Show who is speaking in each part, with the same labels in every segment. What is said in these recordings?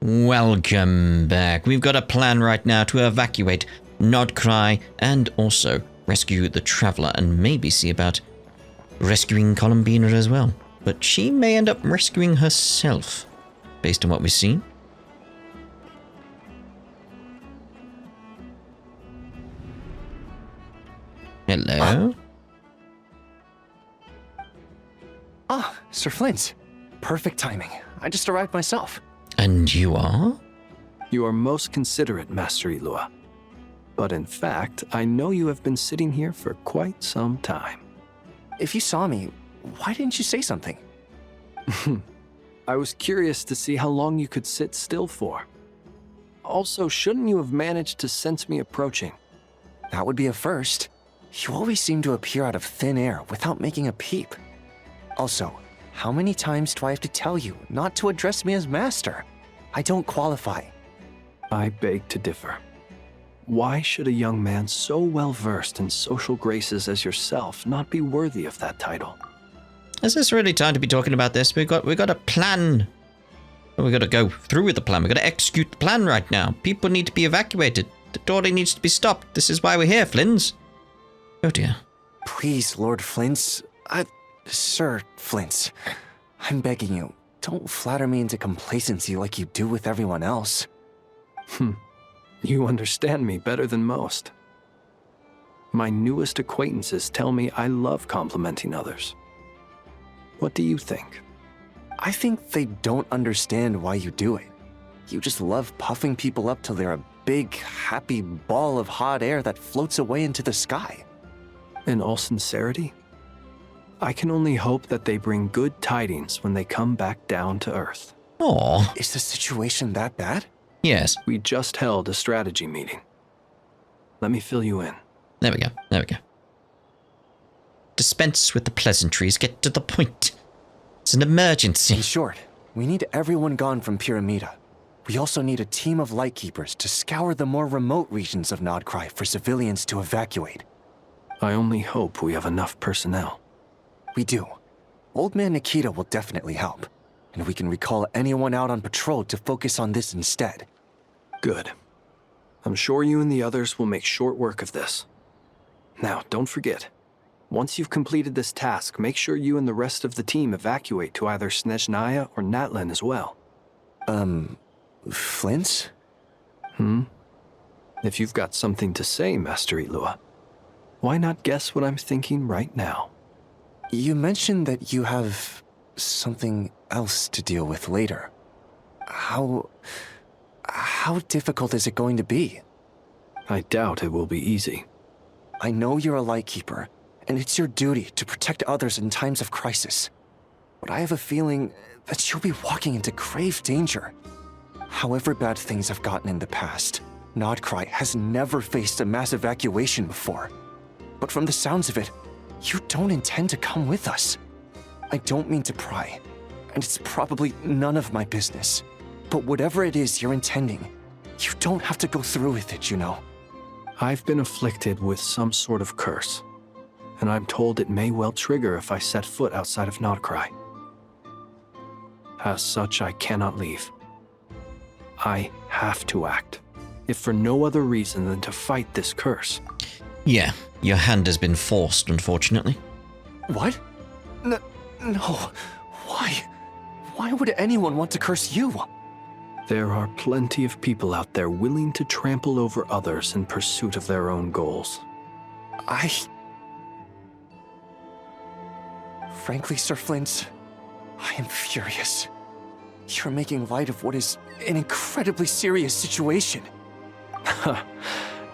Speaker 1: Welcome back. We've got a plan right now to evacuate Nod-Krai and also rescue the Traveler and maybe see about rescuing Columbina as well. But she may end up rescuing herself, based on what we've seen. Hello?
Speaker 2: Sir Flint. Perfect timing. I just arrived myself.
Speaker 1: And you are?
Speaker 3: You are most considerate, Master Ilua. But in fact, I know you have been sitting here for quite some time.
Speaker 2: If you saw me, why didn't you say something?
Speaker 3: I was curious to see how long you could sit still for. Also, shouldn't you have managed to sense me approaching?
Speaker 2: That would be a first. You always seem to appear out of thin air without making a peep. Also, how many times do I have to tell you not to address me as master? I don't qualify.
Speaker 3: I beg to differ. Why should a young man so well versed in social graces as yourself not be worthy of that title?
Speaker 1: Is this really time to be talking about this? We've got a plan. We've got to go through with the plan. We've got to execute the plan right now. People need to be evacuated. The daughter needs to be stopped. This is why we're here, Flins. Oh dear.
Speaker 2: Please, Lord Flint's... Sir Flint's. I'm begging you, don't flatter me into complacency like you do with everyone else.
Speaker 3: You understand me better than most. My newest acquaintances tell me I love complimenting others. What do you think?
Speaker 2: I think they don't understand why you do it. You just love puffing people up till they're a big, happy ball of hot air that floats away into the sky.
Speaker 3: In all sincerity, I can only hope that they bring good tidings when they come back down to Earth.
Speaker 1: Aw.
Speaker 2: Is the situation that bad?
Speaker 1: Yes.
Speaker 3: We just held a strategy meeting. Let me fill you in.
Speaker 1: There we go. There we go. Dispense with the pleasantries. Get to the point. It's an emergency.
Speaker 2: In short, we need everyone gone from Pyramida. We also need a team of lightkeepers to scour the more remote regions of Nod-Krai for civilians to evacuate.
Speaker 3: I only hope we have enough personnel.
Speaker 2: We do. Old Man Nikita will definitely help, and we can recall anyone out on patrol to focus on this instead.
Speaker 3: Good. I'm sure you and the others will make short work of this. Now, don't forget, once you've completed this task, make sure you and the rest of the team evacuate to either Snezhnaya or Natlan as well.
Speaker 2: Flint?
Speaker 3: If you've got something to say, Master Ilua, why not guess what I'm thinking right now?
Speaker 2: You mentioned that you have something else to deal with later. How difficult is it going to be?
Speaker 3: I doubt it will be easy.
Speaker 2: I know you're a lightkeeper, and it's your duty to protect others in times of crisis. But I have a feeling that you'll be walking into grave danger. However bad things have gotten in the past, Nod-Krai has never faced a mass evacuation before. But from the sounds of it, you don't intend to come with us. I don't mean to pry, and it's probably none of my business. But whatever it is you're intending, you don't have to go through with it, you know.
Speaker 3: I've been afflicted with some sort of curse, and I'm told it may well trigger if I set foot outside of Nod-Krai. As such, I cannot leave. I have to act, if for no other reason than to fight this curse.
Speaker 1: Yeah, your hand has been forced, unfortunately.
Speaker 2: What? No. Why? Why would anyone want to curse you?
Speaker 3: There are plenty of people out there willing to trample over others in pursuit of their own goals.
Speaker 2: Frankly, Sir Flint, I am furious. You're making light of what is an incredibly serious situation.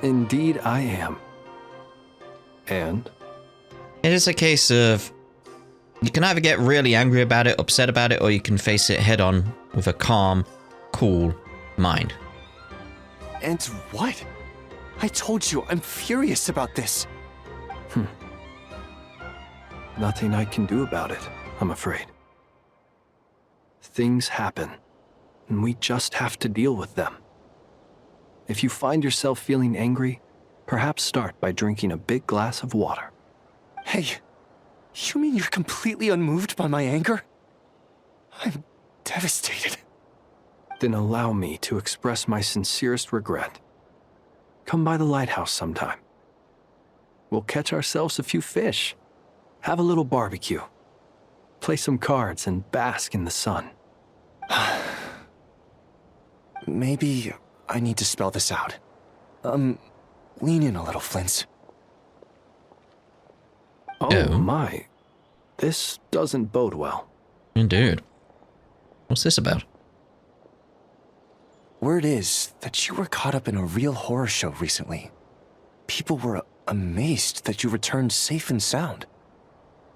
Speaker 3: Indeed I am. And?
Speaker 1: It is a case of you can either get really angry about it, upset about it, or you can face it head on with a calm, cool mind.
Speaker 2: And what? I told you I'm furious about this.
Speaker 3: Nothing I can do about it, I'm afraid. Things happen, and we just have to deal with them. If you find yourself feeling angry, perhaps start by drinking a big glass of water.
Speaker 2: Hey, you mean you're completely unmoved by my anger? I'm devastated.
Speaker 3: Then allow me to express my sincerest regret. Come by the lighthouse sometime. We'll catch ourselves a few fish, have a little barbecue, play some cards, and bask in the sun.
Speaker 2: Maybe I need to spell this out. Lean in a little, Flint.
Speaker 3: Oh my. This doesn't bode well.
Speaker 1: Indeed. What's this about?
Speaker 2: Word is that you were caught up in a real horror show recently. People were amazed that you returned safe and sound.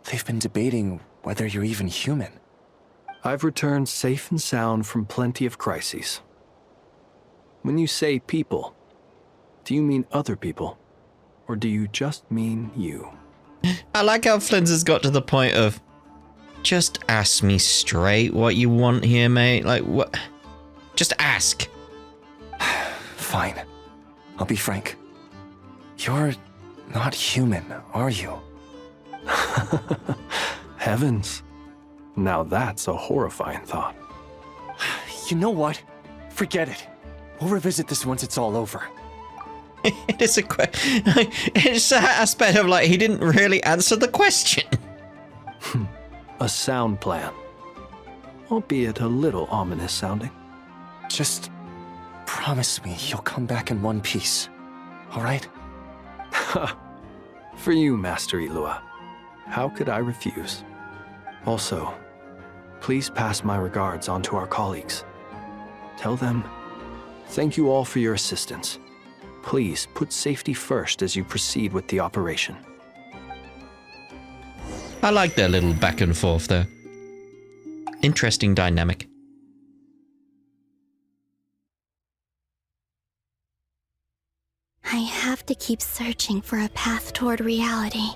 Speaker 2: They've been debating whether you're even human.
Speaker 3: I've returned safe and sound from plenty of crises. When you say people, do you mean other people? Or do you just mean you?
Speaker 1: I like how Flint has got to the point of, just ask me straight what you want here, mate. Like, what? Just ask.
Speaker 2: Fine. I'll be frank. You're not human, are you?
Speaker 3: Heavens. Now that's a horrifying thought.
Speaker 2: You know what? Forget it. We'll revisit this once it's all over.
Speaker 1: It is it's that aspect of like, he didn't really answer the question.
Speaker 3: A sound plan. Albeit a little ominous sounding.
Speaker 2: Just promise me you'll come back in one piece, all right?
Speaker 3: For you, Master Ilua. How could I refuse? Also, please pass my regards on to our colleagues. Tell them, thank you all for your assistance. Please put safety first as you proceed with the operation.
Speaker 1: I like their little back and forth there. Interesting dynamic.
Speaker 4: I have to keep searching for a path toward reality.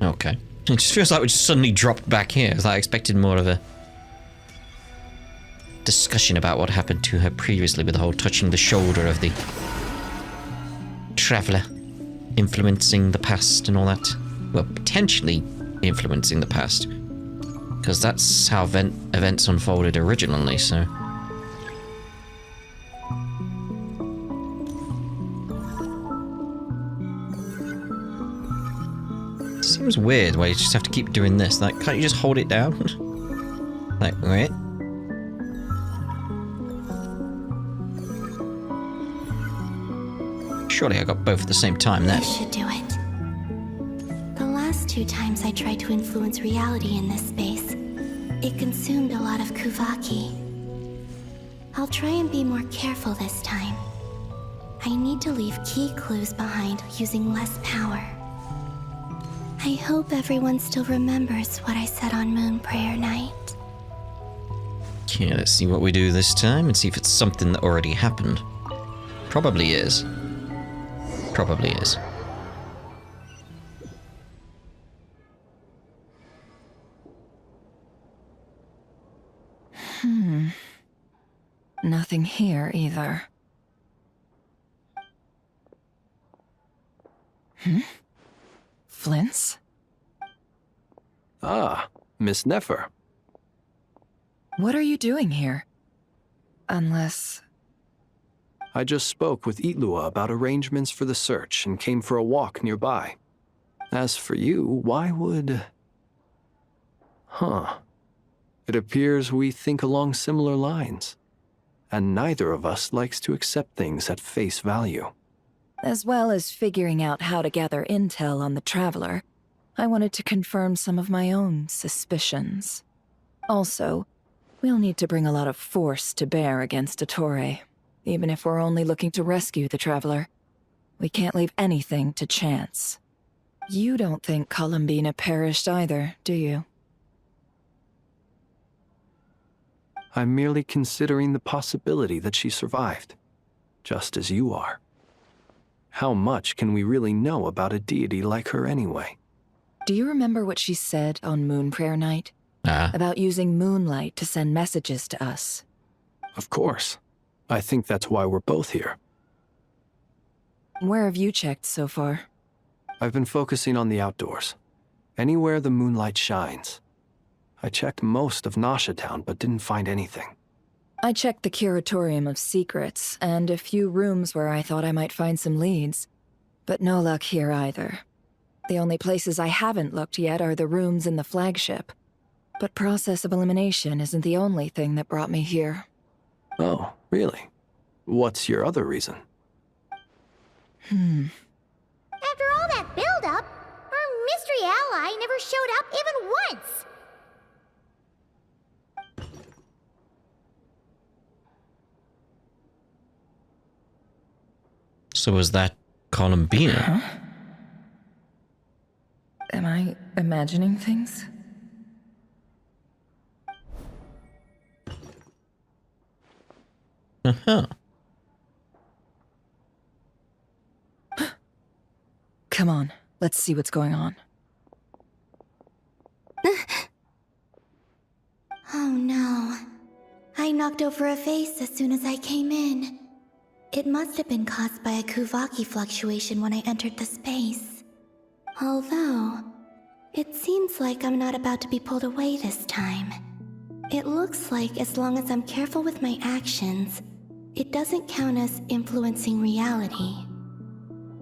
Speaker 1: Okay. It just feels like we just suddenly dropped back here. It's like I expected more of a discussion about what happened to her previously with the whole touching the shoulder of the traveler, influencing the past and all that. Well, potentially influencing the past. Because that's how events unfolded originally, so... Seems weird where you just have to keep doing this. Like, can't you just hold it down? Like, wait. Surely I got both at the same time there.
Speaker 4: This should do it. The last 2 times I tried to influence reality in this space, it consumed a lot of Kuvaki. I'll try and be more careful this time. I need to leave key clues behind using less power. I hope everyone still remembers what I said on Moon Prayer Night.
Speaker 1: Okay, let's see what we do this time and see if it's something that already happened. Probably is. Probably is.
Speaker 5: Nothing here either. Flint's?
Speaker 3: Ah, Miss Nefer.
Speaker 5: What are you doing here? Unless...
Speaker 3: I just spoke with Ilua about arrangements for the search and came for a walk nearby. As for you, why would... It appears we think along similar lines. And neither of us likes to accept things at face value.
Speaker 5: As well as figuring out how to gather intel on the Traveler, I wanted to confirm some of my own suspicions. Also, we'll need to bring a lot of force to bear against Ettore, even if we're only looking to rescue the Traveler. We can't leave anything to chance. You don't think Columbina perished either, do you?
Speaker 3: I'm merely considering the possibility that she survived, just as you are. How much can we really know about a deity like her anyway?
Speaker 5: Do you remember what she said on Moon Prayer Night? About using moonlight to send messages to us?
Speaker 3: Of course. I think that's why we're both here.
Speaker 5: Where have you checked so far?
Speaker 3: I've been focusing on the outdoors. Anywhere the moonlight shines. I checked most of Nasha Town, but didn't find anything.
Speaker 5: I checked the Curatorium of Secrets and a few rooms where I thought I might find some leads, but no luck here either. The only places I haven't looked yet are the rooms in the flagship. But process of elimination isn't the only thing that brought me here.
Speaker 3: Oh, really? What's your other reason?
Speaker 6: After all that build-up, our mystery ally never showed up even once!
Speaker 1: So was that Columbina?
Speaker 5: Am I imagining things?
Speaker 1: Uh-huh.
Speaker 5: Come on, let's see what's going on.
Speaker 4: Oh no. I knocked over a vase as soon as I came in. It must have been caused by a Kuvaki fluctuation when I entered the space. Although, it seems like I'm not about to be pulled away this time. It looks like as long as I'm careful with my actions, it doesn't count as influencing reality.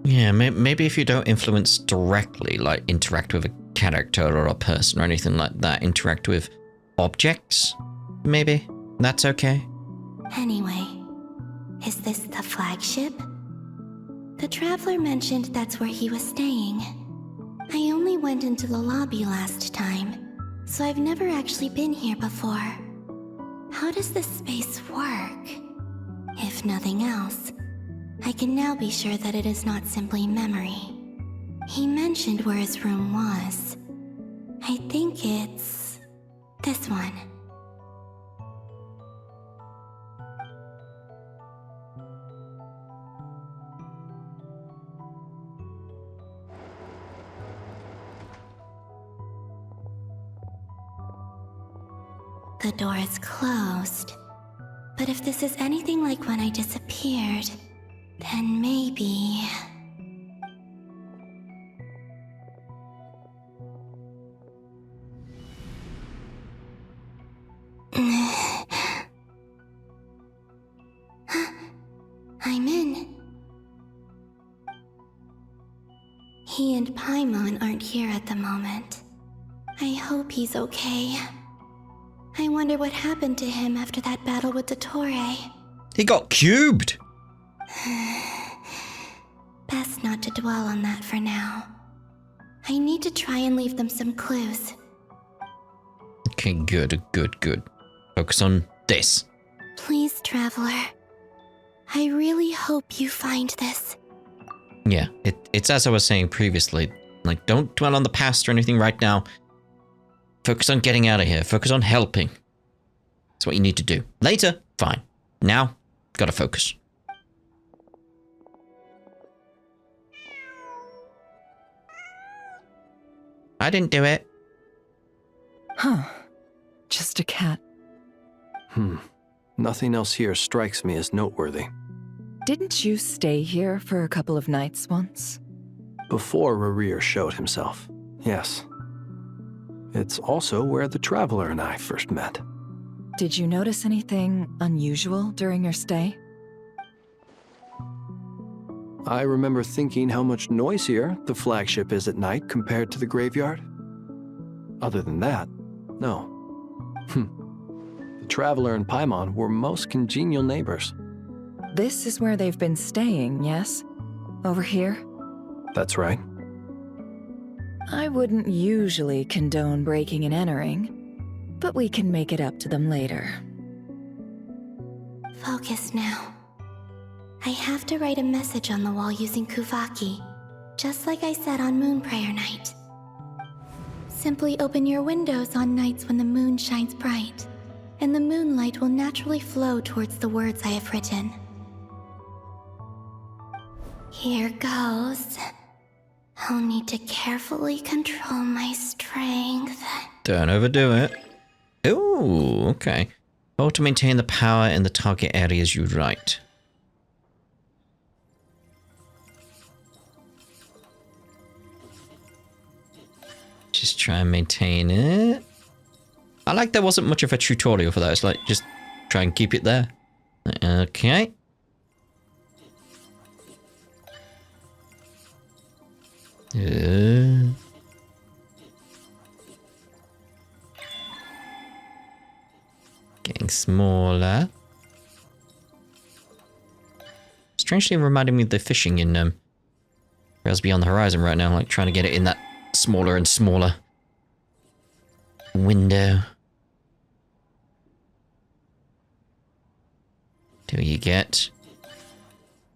Speaker 1: Yeah, maybe if you don't influence directly, like interact with a character or a person or anything like that, interact with objects, maybe that's okay.
Speaker 4: Anyway, is this the flagship? The Traveler mentioned that's where he was staying. I only went into the lobby last time, so I've never actually been here before. How does this space work? If nothing else, I can now be sure that it is not simply memory. He mentioned where his room was. I think it's this one. The door is closed. But if this is anything like when I disappeared, then maybe... I'm in. He and Paimon aren't here at the moment. I hope he's okay. I wonder what happened to him after that battle with Dottore.
Speaker 1: He got cubed!
Speaker 4: Best not to dwell on that for now. I need to try and leave them some clues.
Speaker 1: Okay, good. Focus on this.
Speaker 4: Please, Traveler. I really hope you find this.
Speaker 1: Yeah, it's as I was saying previously. Like, don't dwell on the past or anything right now. Focus on getting out of here. Focus on helping. That's what you need to do. Later, fine. Now, gotta focus. I didn't do it.
Speaker 5: Huh. Just a cat.
Speaker 3: Nothing else here strikes me as noteworthy.
Speaker 5: Didn't you stay here for a couple of nights once?
Speaker 3: Before Rarir showed himself, yes. It's also where the Traveler and I first met.
Speaker 5: Did you notice anything unusual during your stay?
Speaker 3: I remember thinking how much noisier the flagship is at night compared to the graveyard. Other than that, no. The Traveler and Paimon were most congenial neighbors.
Speaker 5: This is where they've been staying, yes? Over here?
Speaker 3: That's right.
Speaker 5: I wouldn't usually condone breaking and entering, but we can make it up to them later.
Speaker 4: Focus now. I have to write a message on the wall using Kuvaki, just like I said on Moon Prayer Night. Simply open your windows on nights when the moon shines bright, and the moonlight will naturally flow towards the words I have written. Here goes. I'll need to carefully control my strength.
Speaker 1: Don't overdo it. Ooh, okay. Hold to maintain the power in the target areas you write. Just try and maintain it. I like there wasn't much of a tutorial for that. It's like, just try and keep it there. Okay. Getting smaller. Strangely reminding me of the fishing in Rails Beyond the Horizon right now, like trying to get it in that smaller and smaller window. Do you get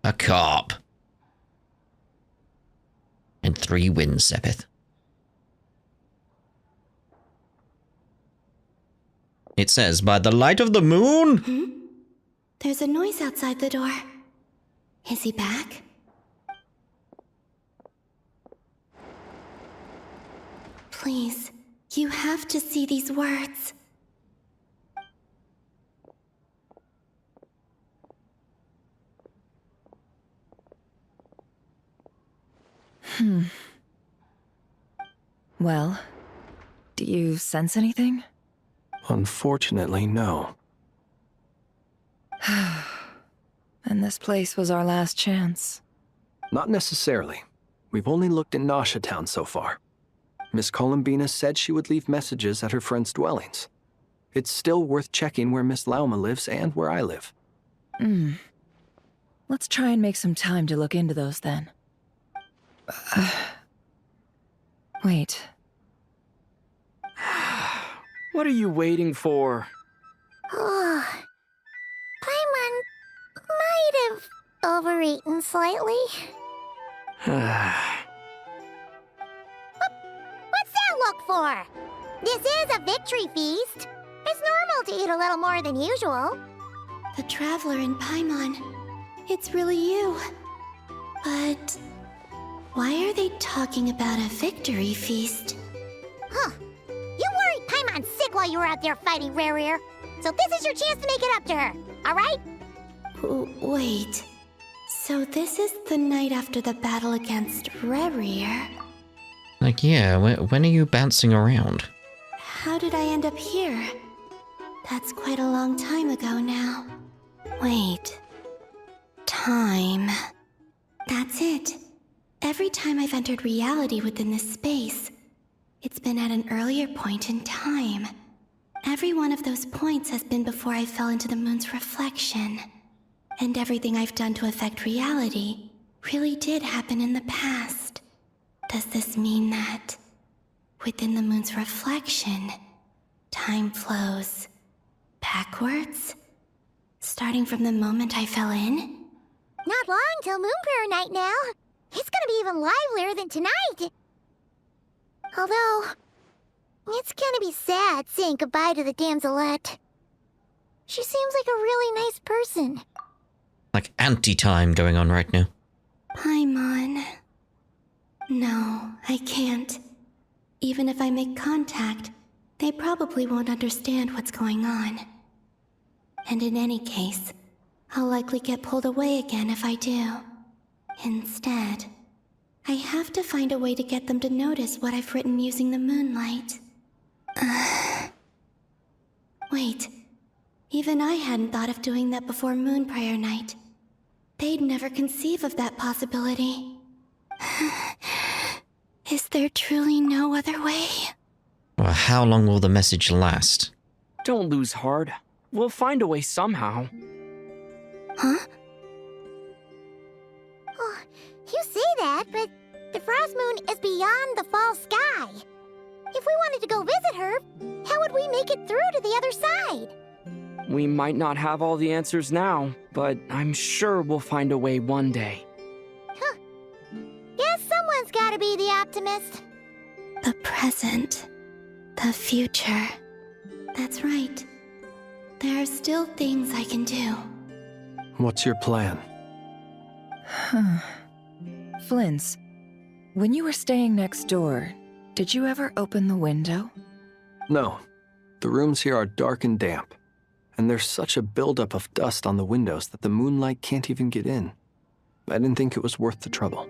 Speaker 1: a carp? And 3 wins, Sepith. It says, by the light of the moon?
Speaker 4: There's a noise outside the door. Is he back? Please, you have to see these words.
Speaker 5: Well, do you sense anything?
Speaker 3: Unfortunately, no.
Speaker 5: And this place was our last chance.
Speaker 3: Not necessarily. We've only looked in Nasha Town so far. Miss Columbina said she would leave messages at her friends' dwellings. It's still worth checking where Miss Lauma lives and where I live.
Speaker 5: Let's try and make some time to look into those then. Wait.
Speaker 7: What are you waiting for?
Speaker 6: Oh, Paimon might have overeaten slightly. What's that look for? This is a victory feast. It's normal to eat a little more than usual.
Speaker 4: The Traveler in Paimon. It's really you. But why are they talking about a victory feast?
Speaker 6: Huh. You worried Paimon sick while you were out there fighting Rerir. So this is your chance to make it up to her, alright?
Speaker 4: Wait. So this is the night after the battle against Rerir?
Speaker 1: Like, yeah, when are you bouncing around?
Speaker 4: How did I end up here? That's quite a long time ago now. Wait. Time. That's it. Every time I've entered reality within this space, it's been at an earlier point in time. Every one of those points has been before I fell into the moon's reflection. And everything I've done to affect reality really did happen in the past. Does this mean that, within the moon's reflection, time flows backwards? Starting from the moment I fell in?
Speaker 6: Not long till Moon Prayer Night now. It's gonna be even livelier than tonight. Although, it's gonna be sad saying goodbye to the damselette. She seems like a really nice person.
Speaker 1: Like anti-time going on right now.
Speaker 4: Paimon. No, I can't. Even if I make contact, they probably won't understand what's going on. And in any case, I'll likely get pulled away again if I do. Instead, I have to find a way to get them to notice what I've written using the moonlight. Wait, even I hadn't thought of doing that before Moon Prayer Night. They'd never conceive of that possibility. Is there truly no other way?
Speaker 1: Well, how long will the message last?
Speaker 7: Don't lose heart. We'll find a way somehow.
Speaker 4: Huh?
Speaker 6: Oh, you say that, but the Frost Moon is beyond the fall sky. If we wanted to go visit her, how would we make it through to the other side?
Speaker 7: We might not have all the answers now, but I'm sure we'll find a way one day.
Speaker 6: Huh. Guess someone's gotta be the optimist.
Speaker 4: The present. The future. That's right. There are still things I can do.
Speaker 3: What's your plan?
Speaker 5: Flint's, when you were staying next door, did you ever open the window?
Speaker 3: No. The rooms here are dark and damp. And there's such a buildup of dust on the windows that the moonlight can't even get in. I didn't think it was worth the trouble.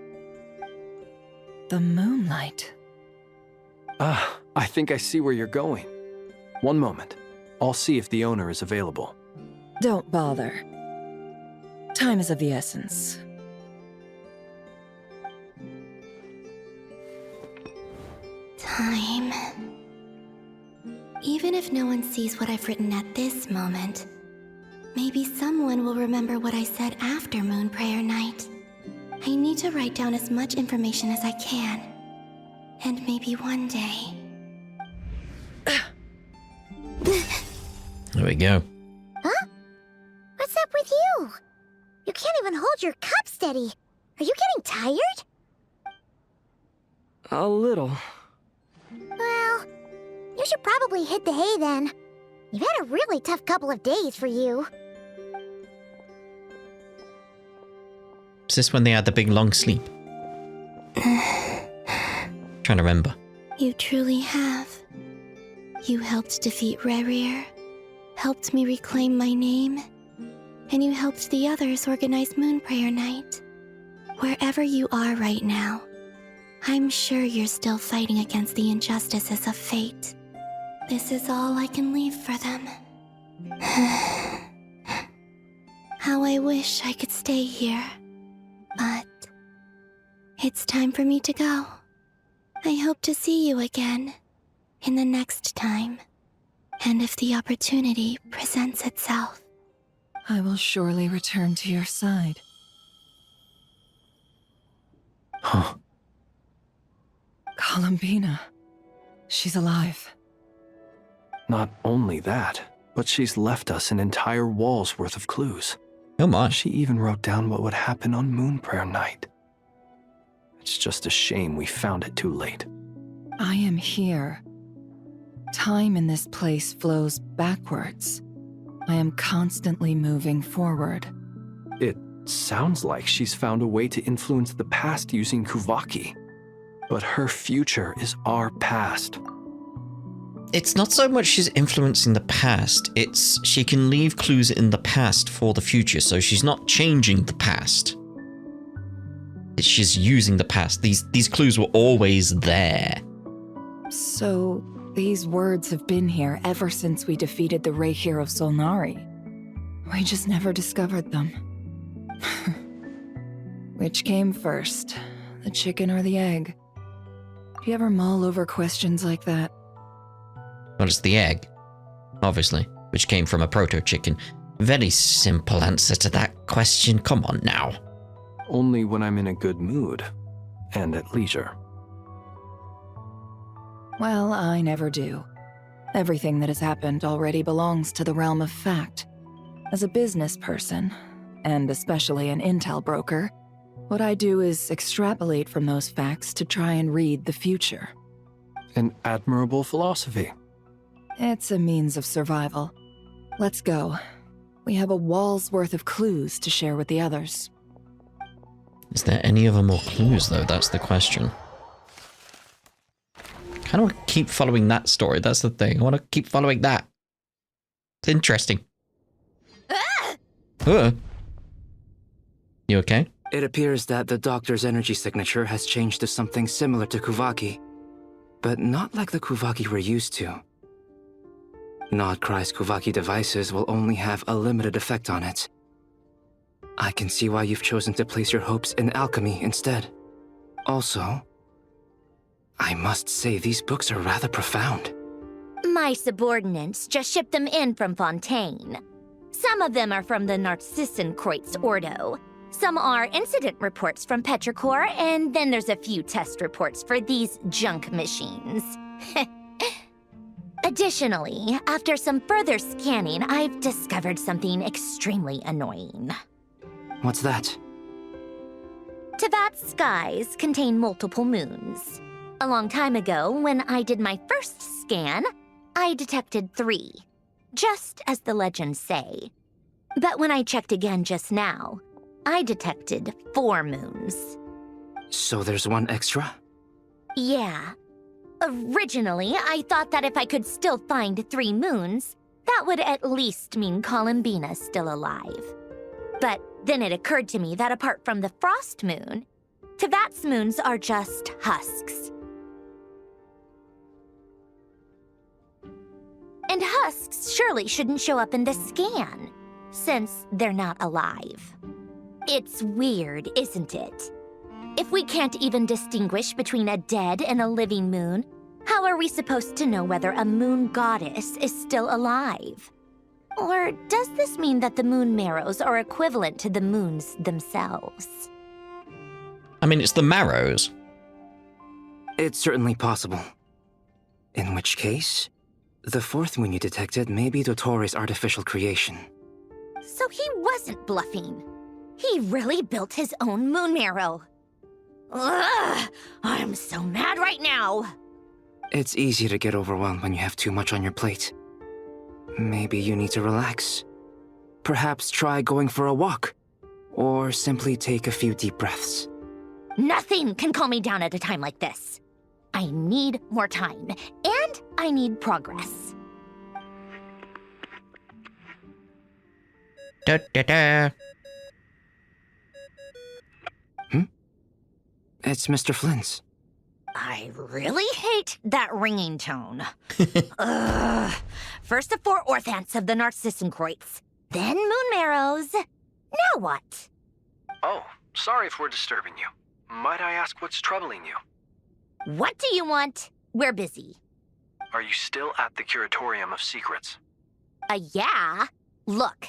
Speaker 5: The moonlight.
Speaker 3: I think I see where you're going. One moment. I'll see if the owner is available.
Speaker 5: Don't bother. Time is of the essence.
Speaker 4: Time. Even if no one sees what I've written at this moment, maybe someone will remember what I said after Moon Prayer Night. I need to write down as much information as I can. And maybe one day...
Speaker 1: There we go.
Speaker 6: Huh? What's up with you? You can't even hold your cup steady. Are you getting tired?
Speaker 7: A little.
Speaker 6: Well, you should probably hit the hay then. You've had a really tough couple of days for you.
Speaker 1: Is this when they had the big long sleep? Trying to remember.
Speaker 4: You truly have. You helped defeat Rerir, helped me reclaim my name, and you helped the others organize Moon Prayer Night. Wherever you are right now, I'm sure you're still fighting against the injustices of fate. This is all I can leave for them. How I wish I could stay here. But it's time for me to go. I hope to see you again in the next time. And if the opportunity presents itself.
Speaker 5: I will surely return to your side.
Speaker 3: Huh.
Speaker 5: Columbina. She's alive.
Speaker 3: Not only that, but she's left us an entire wall's worth of clues.
Speaker 1: Oh my.
Speaker 3: She even wrote down what would happen on Moon Prayer Night. It's just a shame we found it too late.
Speaker 5: I am here. Time in this place flows backwards. I am constantly moving forward.
Speaker 3: It sounds like she's found a way to influence the past using Kuvaki. But her future is our past.
Speaker 1: It's not so much she's influencing the past, it's she can leave clues in the past for the future, so she's not changing the past. She's using the past. These clues were always there.
Speaker 5: So, these words have been here ever since we defeated the Ray Hero Solnari. We just never discovered them. Which came first, the chicken or the egg? Do you ever mull over questions like that?
Speaker 1: Well, it's the egg, obviously, which came from a proto-chicken. Very simple answer to that question. Come on now.
Speaker 3: Only when I'm in a good mood and at leisure.
Speaker 5: Well, I never do. Everything that has happened already belongs to the realm of fact. As a business person, and especially an intel broker, what I do is extrapolate from those facts to try and read the future.
Speaker 3: An admirable philosophy.
Speaker 5: It's a means of survival. Let's go. We have a wall's worth of clues to share with the others.
Speaker 1: Is there any other more clues, though? That's the question. I kind of want to keep following that story. That's the thing. I want to keep following that. It's interesting. You okay?
Speaker 8: It appears that the doctor's energy signature has changed to something similar to Kuvaki, but not like the Kuvaki we're used to. Nod-Krai's Kuvaki devices will only have a limited effect on it. I can see why you've chosen to place your hopes in alchemy instead. Also, I must say these books are rather profound.
Speaker 9: My subordinates just shipped them in from Fontaine. Some of them are from the Narcissenkreuz Ordo. Some are incident reports from Petrichor, and then there's a few test reports for these junk machines. Additionally, after some further scanning, I've discovered something extremely annoying.
Speaker 8: What's that?
Speaker 9: Teyvat's skies contain multiple moons. A long time ago, when I did my first scan, I detected 3, just as the legends say. But when I checked again just now, I detected 4 moons.
Speaker 8: So there's one extra?
Speaker 9: Yeah. Originally, I thought that if I could still find 3 moons, that would at least mean Columbina's still alive. But then it occurred to me that apart from the frost moon, Teyvat's moons are just husks. And husks surely shouldn't show up in the scan, since they're not alive. It's weird, isn't it? If we can't even distinguish between a dead and a living moon, how are we supposed to know whether a moon goddess is still alive? Or does this mean that the moon marrows are equivalent to the moons themselves?
Speaker 1: I mean, it's the marrows.
Speaker 8: It's certainly possible. In which case, the fourth moon you detected may be Dottores' artificial creation.
Speaker 9: So he wasn't bluffing. He really built his own moon marrow. Ugh! I'm so mad right now!
Speaker 8: It's easy to get overwhelmed when you have too much on your plate. Maybe you need to relax. Perhaps try going for a walk. Or simply take a few deep breaths.
Speaker 9: Nothing can calm me down at a time like this. I need more time, and I need progress.
Speaker 1: Da, da, da.
Speaker 8: It's Mr. Flynn's.
Speaker 9: I really hate that ringing tone. Ugh. First the four orthants of the Narcissenkreuz, then moon marrows. Now what?
Speaker 3: Oh, sorry if we're disturbing you. Might I ask what's troubling you?
Speaker 9: What do you want? We're busy.
Speaker 3: Are you still at the Curatorium of Secrets?
Speaker 9: Yeah. Look,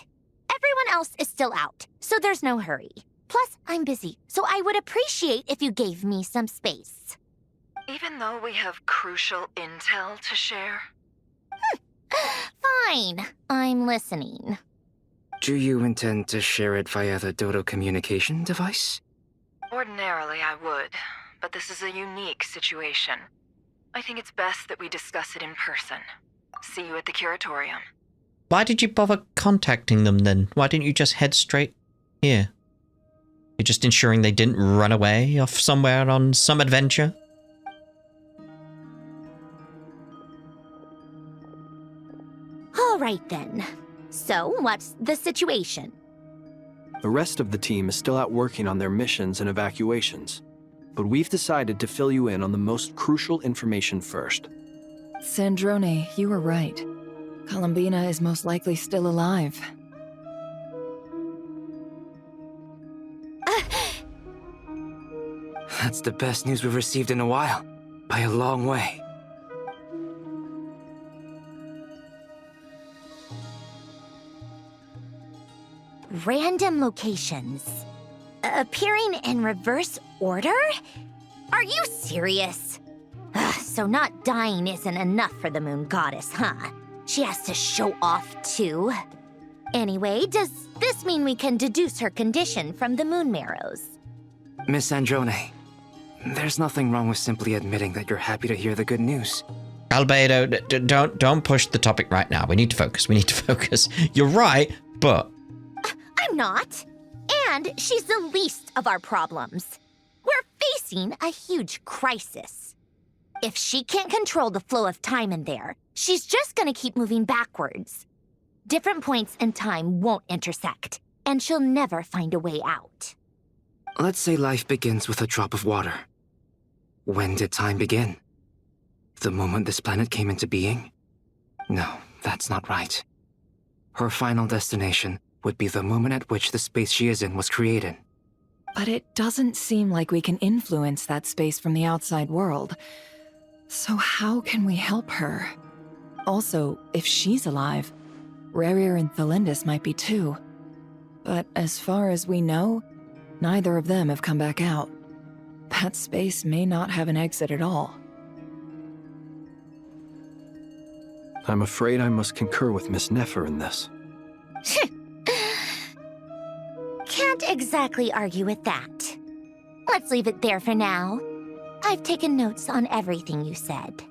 Speaker 9: everyone else is still out, so there's no hurry. Plus, I'm busy, so I would appreciate if you gave me some space.
Speaker 5: Even though we have crucial intel to share?
Speaker 9: Fine, I'm listening.
Speaker 8: Do you intend to share it via the Dodo communication device?
Speaker 5: Ordinarily, I would, but this is a unique situation. I think it's best that we discuss it in person. See you at the Curatorium.
Speaker 1: Why did you bother contacting them then? Why didn't you just head straight here? You're just ensuring they didn't run away off somewhere on some adventure?
Speaker 9: All right then. So, what's the situation?
Speaker 3: The rest of the team is still out working on their missions and evacuations. But we've decided to fill you in on the most crucial information first.
Speaker 5: Snezhnaya, you were right. Columbina is most likely still alive.
Speaker 8: That's the best news we've received in a while. By a long way.
Speaker 9: Random locations. Appearing in reverse order? Are you serious? So not dying isn't enough for the moon goddess, huh? She has to show off too. Anyway, does this mean we can deduce her condition from the moon marrows?
Speaker 8: Miss Snezhnaya, there's nothing wrong with simply admitting that you're happy to hear the good news.
Speaker 1: Albedo, don't push the topic right now. We need to focus. You're right, but...
Speaker 9: I'm not. And she's the least of our problems. We're facing a huge crisis. If she can't control the flow of time in there, she's just gonna keep moving backwards. Different points in time won't intersect, and she'll never find a way out.
Speaker 8: Let's say life begins with a drop of water. When did time begin? The moment this planet came into being? No, that's not right. Her final destination would be the moment at which the space she is in was created.
Speaker 5: But it doesn't seem like we can influence that space from the outside world. So how can we help her? Also, if she's alive, Rerir and Thelindis might be too. But as far as we know, neither of them have come back out. That space may not have an exit at all.
Speaker 3: I'm afraid I must concur with Miss Nefer in this.
Speaker 9: Can't exactly argue with that. Let's leave it there for now. I've taken notes on everything you said.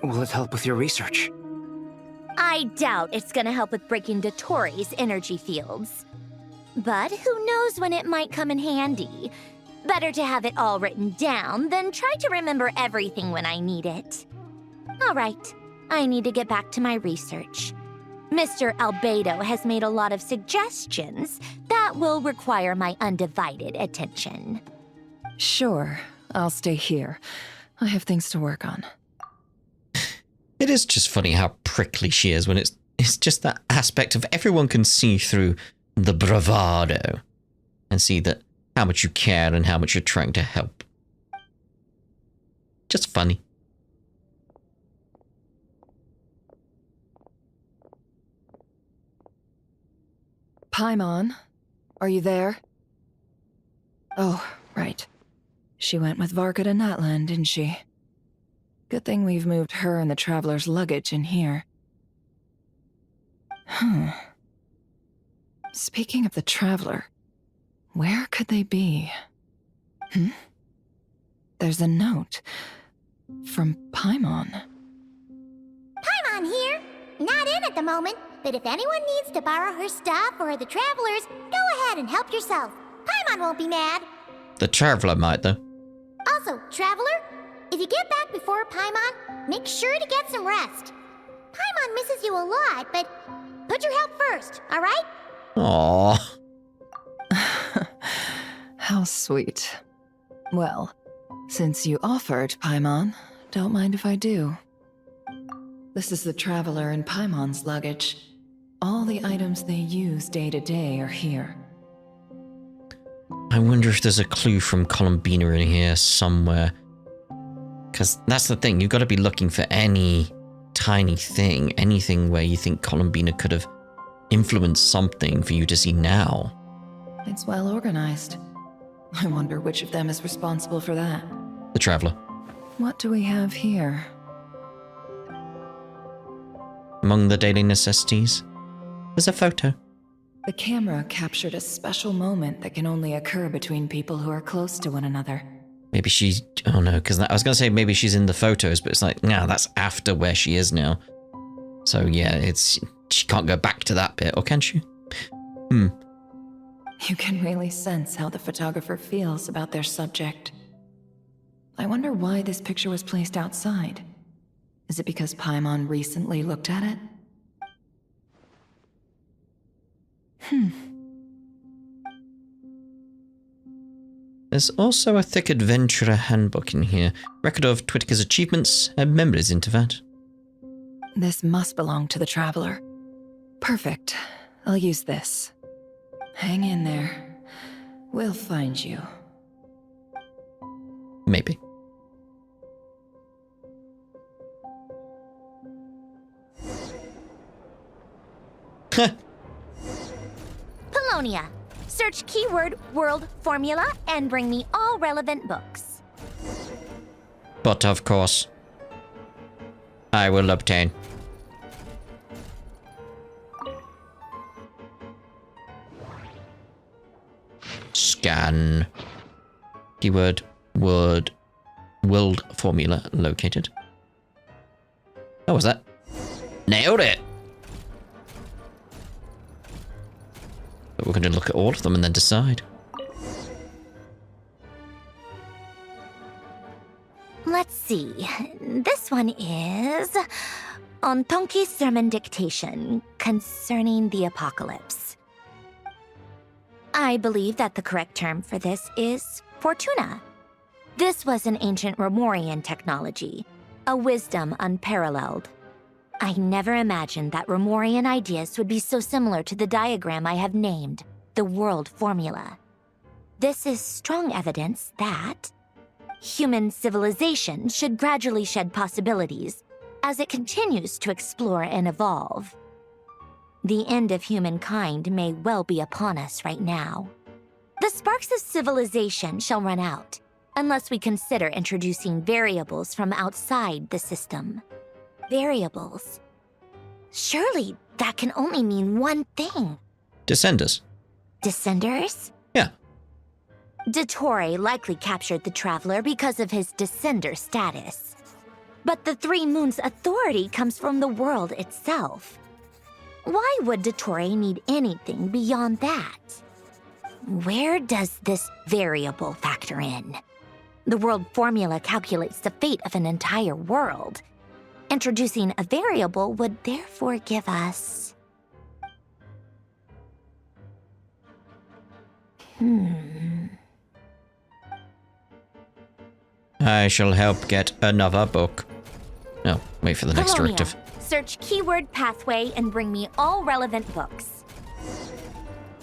Speaker 8: Will it help with your research?
Speaker 9: I doubt it's gonna help with breaking Dottores' energy fields. But who knows when it might come in handy. Better to have it all written down than try to remember everything when I need it. All right, I need to get back to my research. Mr. Albedo has made a lot of suggestions that will require my undivided attention.
Speaker 5: Sure, I'll stay here. I have things to work on.
Speaker 1: It is just funny how prickly she is when it's just that aspect of everyone can see through the bravado and see that how much you care and how much you're trying to help. Just funny.
Speaker 5: Paimon, are you there? Oh, right. She went with Varka to Natlan, didn't she? Good thing we've moved her and the Traveler's luggage in here. Speaking of the Traveler, where could they be? There's a note from Paimon.
Speaker 6: Paimon here. Not in at the moment, but if anyone needs to borrow her stuff or the Travelers, go ahead and help yourself. Paimon won't be mad.
Speaker 1: The Traveler might, though.
Speaker 6: Also, Traveler, if you get back before Paimon, make sure to get some rest. Paimon misses you a lot, but put your health first, alright?
Speaker 1: Aww.
Speaker 5: How sweet. Well, since you offered, Paimon, don't mind if I do. This is the Traveler and Paimon's luggage. All the items they use day to day are here.
Speaker 1: I wonder if there's a clue from Columbina in here somewhere. Because that's the thing, you've got to be looking for any tiny thing, anything where you think Columbina could have influenced something for you to see now.
Speaker 5: It's well organized. I wonder which of them is responsible for that.
Speaker 1: The Traveler.
Speaker 5: What do we have here?
Speaker 1: Among the daily necessities, there's a photo.
Speaker 5: The camera captured a special moment that can only occur between people who are close to one another.
Speaker 1: Maybe she's... Oh no, because I was going to say maybe she's in the photos, but it's like, nah, that's after where she is now. So yeah, she can't go back to that bit, or can she?
Speaker 5: You can really sense how the photographer feels about their subject. I wonder why this picture was placed outside. Is it because Paimon recently looked at it?
Speaker 1: There's also a thick adventurer handbook in here. Record of TheTwitGamer's achievements and memories in Teyvat.
Speaker 5: This must belong to the Traveler. Perfect. I'll use this. Hang in there. We'll find you.
Speaker 1: Maybe.
Speaker 9: Polonia. Search keyword world formula and bring me all relevant books.
Speaker 1: But of course, I will obtain. Scan. Keyword word world formula located. Oh, was that? Nailed it! But we're going to look at all of them and then decide.
Speaker 9: Let's see. This one is on Tonki's sermon dictation concerning the apocalypse. I believe that the correct term for this is Fortuna. This was an ancient Remorian technology, a wisdom unparalleled. I never imagined that Remorian ideas would be so similar to the diagram I have named, the world formula. This is strong evidence that human civilization should gradually shed possibilities as it continues to explore and evolve. The end of humankind may well be upon us right now. The sparks of civilization shall run out, unless we consider introducing variables from outside the system. Variables. Surely that can only mean one thing.
Speaker 1: Descenders.
Speaker 9: Descenders?
Speaker 1: Yeah.
Speaker 9: Dottore likely captured the Traveler because of his descender status. But the Three Moons' authority comes from the world itself. Why would Dottore need anything beyond that? Where does this variable factor in? The world formula calculates the fate of an entire world. Introducing a variable would therefore give us...
Speaker 1: I shall help get another book. No, Wait for the next
Speaker 9: Columbina,
Speaker 1: directive.
Speaker 9: search keyword pathway and bring me all relevant books.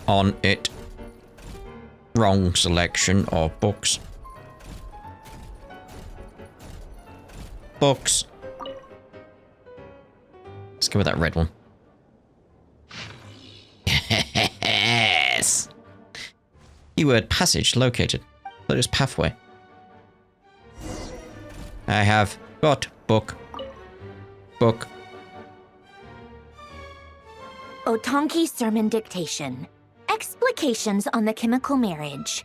Speaker 1: On it. Wrong selection of books. Books. Let's go with that red one. Yes! Keyword passage located. Close pathway. I have got book. Book.
Speaker 9: Otonki sermon dictation. Explications on the chemical marriage.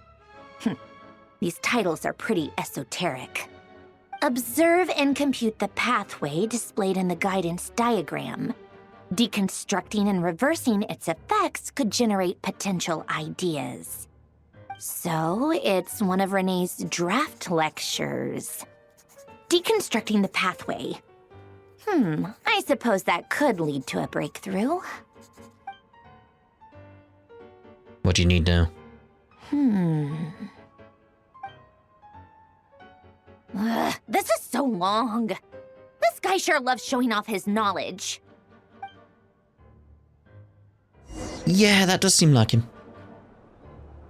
Speaker 9: These titles are pretty esoteric. Observe and compute the pathway displayed in the guidance diagram. Deconstructing and reversing its effects could generate potential ideas. So, it's one of Renee's draft lectures. Deconstructing the pathway. I suppose that could lead to a breakthrough.
Speaker 1: What do you need now?
Speaker 9: This is so long. This guy sure loves showing off his knowledge.
Speaker 1: Yeah, that does seem like him.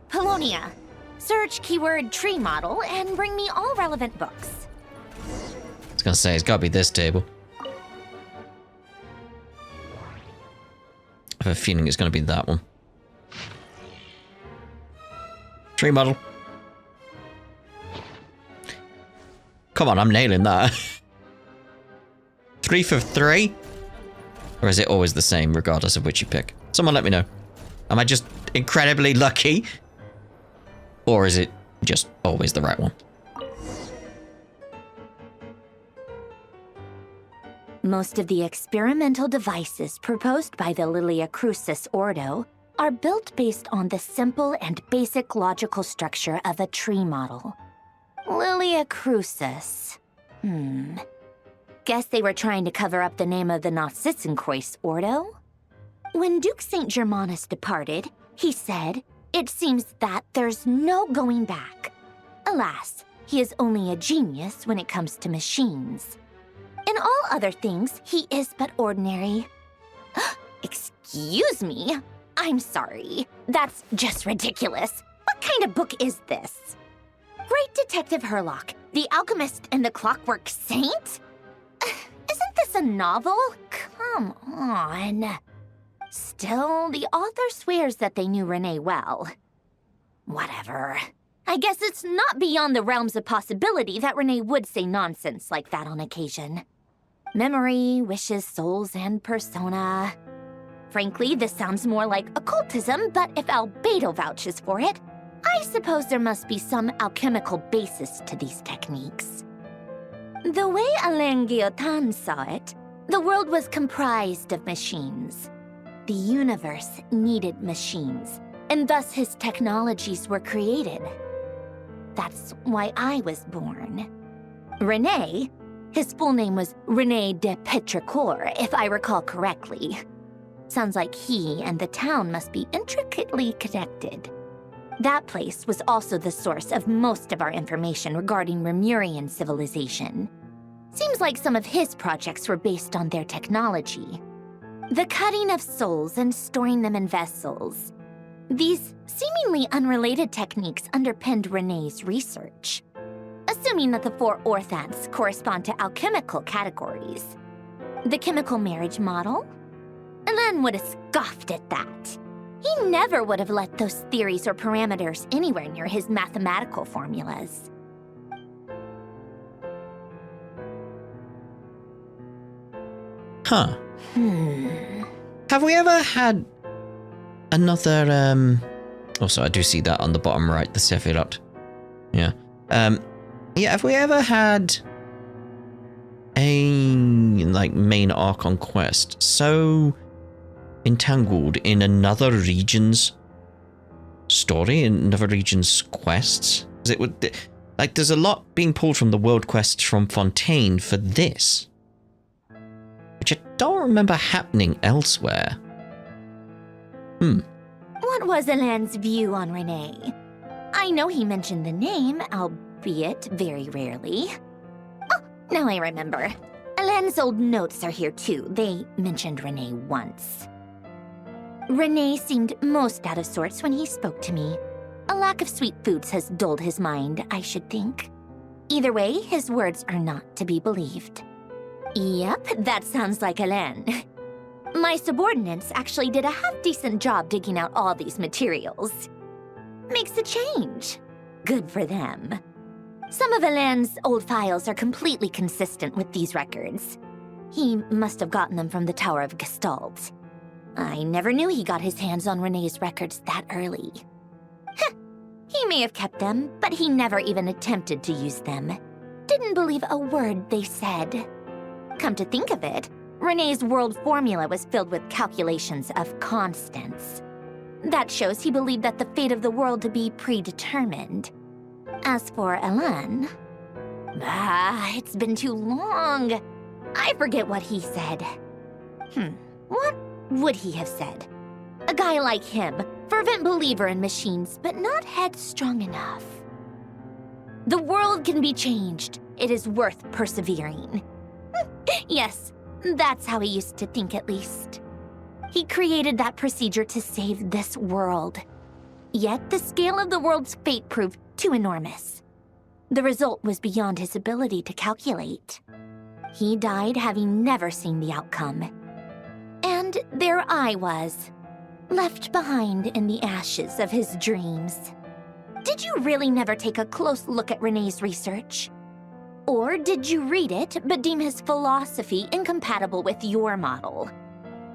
Speaker 9: Polonia, search keyword tree model and bring me all relevant books.
Speaker 1: I was gonna say, it's gotta be this table. I have a feeling it's gonna be that one. Tree model. Come on, I'm nailing that. 3 for 3? Or is it always the same regardless of which you pick? Someone let me know. Am I just incredibly lucky? Or is it just always the right one?
Speaker 9: Most of the experimental devices proposed by the Lilia Crucis Ordo are built based on the simple and basic logical structure of a tree model. Lilia Crucis. Guess they were trying to cover up the name of the Nautitzenkreuz Ordo? When Duke St. Germanus departed, he said, "It seems that there's no going back." Alas, he is only a genius when it comes to machines. In all other things, he is but ordinary. Excuse me? I'm sorry. That's just ridiculous. What kind of book is this? Great Detective Herlock, the Alchemist and the Clockwork Saint? Isn't this a novel? Come on. Still, the author swears that they knew Renee well. Whatever. I guess it's not beyond the realms of possibility that Renee would say nonsense like that on occasion. Memory, wishes, souls, and persona. Frankly, this sounds more like occultism, but if Albedo vouches for it, I suppose there must be some alchemical basis to these techniques. The way Alain Guillotin saw it, the world was comprised of machines. The universe needed machines, and thus his technologies were created. That's why I was born. René, his full name was René de Petrichor, if I recall correctly. Sounds like he and the town must be intricately connected. That place was also the source of most of our information regarding Remurian civilization. Seems like some of his projects were based on their technology. The cutting of souls and storing them in vessels. These seemingly unrelated techniques underpinned René's research. Assuming that the 4 orthants correspond to alchemical categories. The chemical marriage model? Alain would have scoffed at that. He never would have let those theories or parameters anywhere near his mathematical formulas.
Speaker 1: Huh. Have we ever had another, also I do see that on the bottom right, the Sephiroth. Yeah. Yeah, have we ever had a, like, main arc on quest so entangled in another region's story, in another region's quests? Because it would, like, there's a lot being pulled from the world quests from Fontaine for this, which I don't remember happening elsewhere.
Speaker 9: What was Alain's view on René? I know he mentioned the name, albeit very rarely. Oh, now I remember. Helene's old notes are here too. They mentioned Renee once. Renee seemed most out of sorts when he spoke to me. A lack of sweet foods has dulled his mind, I should think. Either way, his words are not to be believed. Yep, that sounds like Helene. My subordinates actually did a half-decent job digging out all these materials. Makes a change. Good for them. Some of Helene's old files are completely consistent with these records. He must have gotten them from the Tower of Gestalt. I never knew he got his hands on Renee's records that early. He may have kept them, but he never even attempted to use them. Didn't believe a word they said. Come to think of it, Renee's world formula was filled with calculations of constants. That shows he believed that the fate of the world to be predetermined. As for Helene... it's been too long. I forget what he said. What would he have said? A guy like him, fervent believer in machines, but not headstrong enough. The world can be changed. It is worth persevering. Yes, that's how he used to think at least. He created that procedure to save this world. Yet the scale of the world's fate proved too enormous. The result was beyond his ability to calculate. He died having never seen the outcome. And there I was, left behind in the ashes of his dreams. Did you really never take a close look at Renee's research? Or did you read it but deem his philosophy incompatible with your model?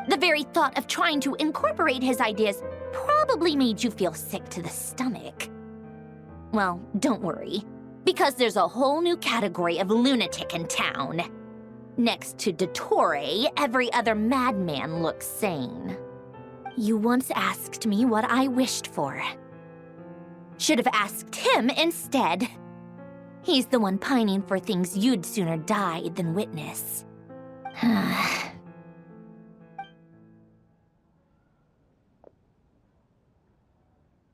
Speaker 9: The very thought of trying to incorporate his ideas probably made you feel sick to the stomach. Well, don't worry, because there's a whole new category of lunatic in town. Next to Dottore, every other madman looks sane. You once asked me what I wished for. Should have asked him instead. He's the one pining for things you'd sooner die than witness.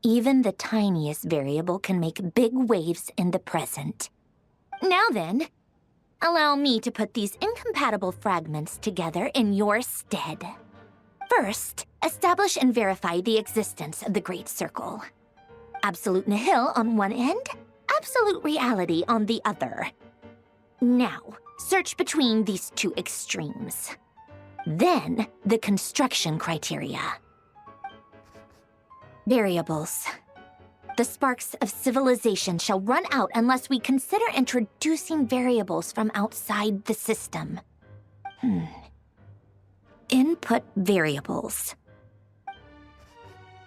Speaker 9: Even the tiniest variable can make big waves in the present. Now then, allow me to put these incompatible fragments together in your stead. First, establish and verify the existence of the Great Circle. Absolute nihil on one end, absolute reality on the other. Now, search between these two extremes. Then, the construction criteria. Variables. The sparks of civilization shall run out unless we consider introducing variables from outside the system. Input variables.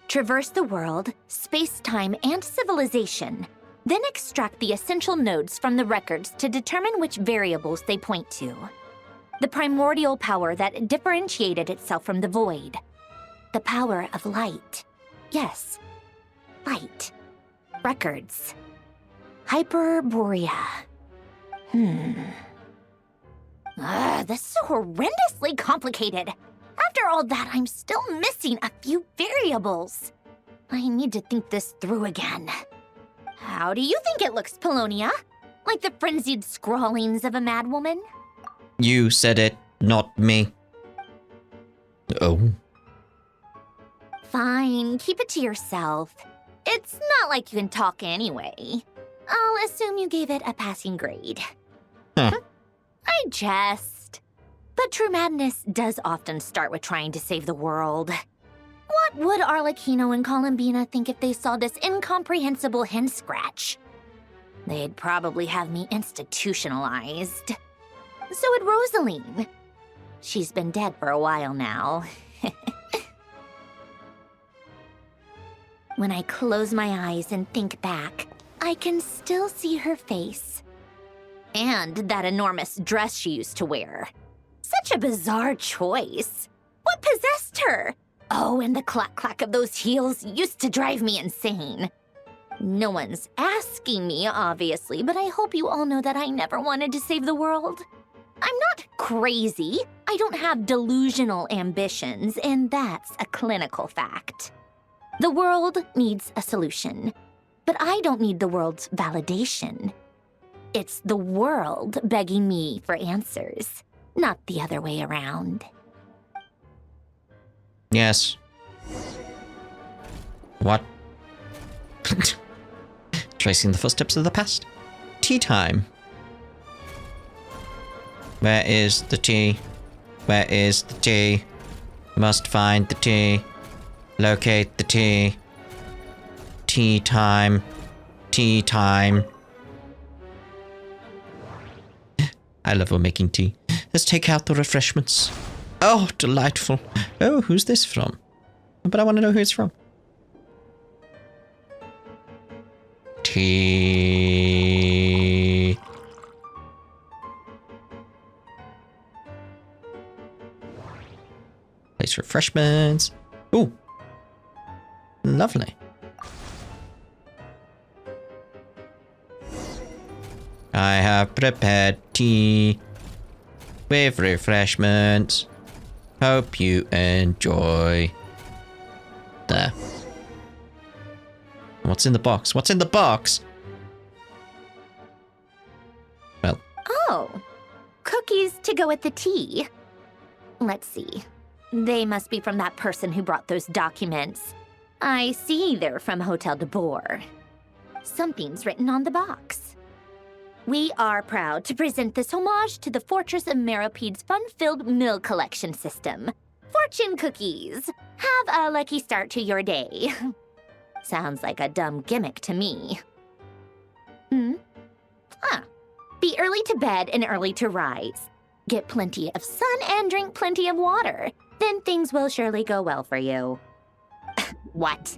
Speaker 9: Traverse the world, space-time, and civilization. Then extract the essential nodes from the records to determine which variables they point to. The primordial power that differentiated itself from the void. The power of light. Yes, light. Records. Hyperborea. This is so horrendously complicated. After all that, I'm still missing a few variables. I need to think this through again. How do you think it looks, Polonia? Like the frenzied scrawlings of a madwoman?
Speaker 1: You said it, not me. Oh.
Speaker 9: Fine, keep it to yourself. It's not like you can talk anyway. I'll assume you gave it a passing grade.
Speaker 1: Huh.
Speaker 9: I jest. But true madness does often start with trying to save the world. What would Arlecchino and Columbina think if they saw this incomprehensible hen scratch? They'd probably have me institutionalized. So would Rosaline. She's been dead for a while now. When I close my eyes and think back, I can still see her face. And that enormous dress she used to wear. Such a bizarre choice. What possessed her? Oh, and the clack-clack of those heels used to drive me insane. No one's asking me, obviously, but I hope you all know that I never wanted to save the world. I'm not crazy. I don't have delusional ambitions, and that's a clinical fact. The world needs a solution, but I don't need the world's validation. It's the world begging me for answers. not the other way around.
Speaker 1: Yes. What? Tracing the footsteps of the past. Tea time. Where is the tea? Where is the tea? Must find the tea. Locate the tea. Tea time. Tea time. I love her making tea. Let's take out the refreshments. Oh, delightful. Oh, who's this from? But I want to know who it's from. Tea. Place refreshments. Ooh. Lovely. I have prepared tea with refreshments. Hope you enjoy. There. What's in the box? What's in the box? Well.
Speaker 9: Oh, cookies to go with the tea. Let's see. They must be from that person who brought those documents. I see they're from Hotel de Boer. Something's written on the box. We are proud to present this homage to the Fortress of Meropede's fun-filled mill collection system. Fortune cookies. Have a lucky start to your day. Sounds like a dumb gimmick to me. Be early to bed and early to rise. Get plenty of sun and drink plenty of water. Then things will surely go well for you. What?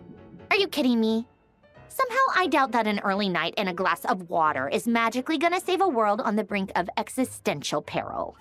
Speaker 9: Are you kidding me? Somehow I doubt that an early night and a glass of water is magically gonna save a world on the brink of existential peril.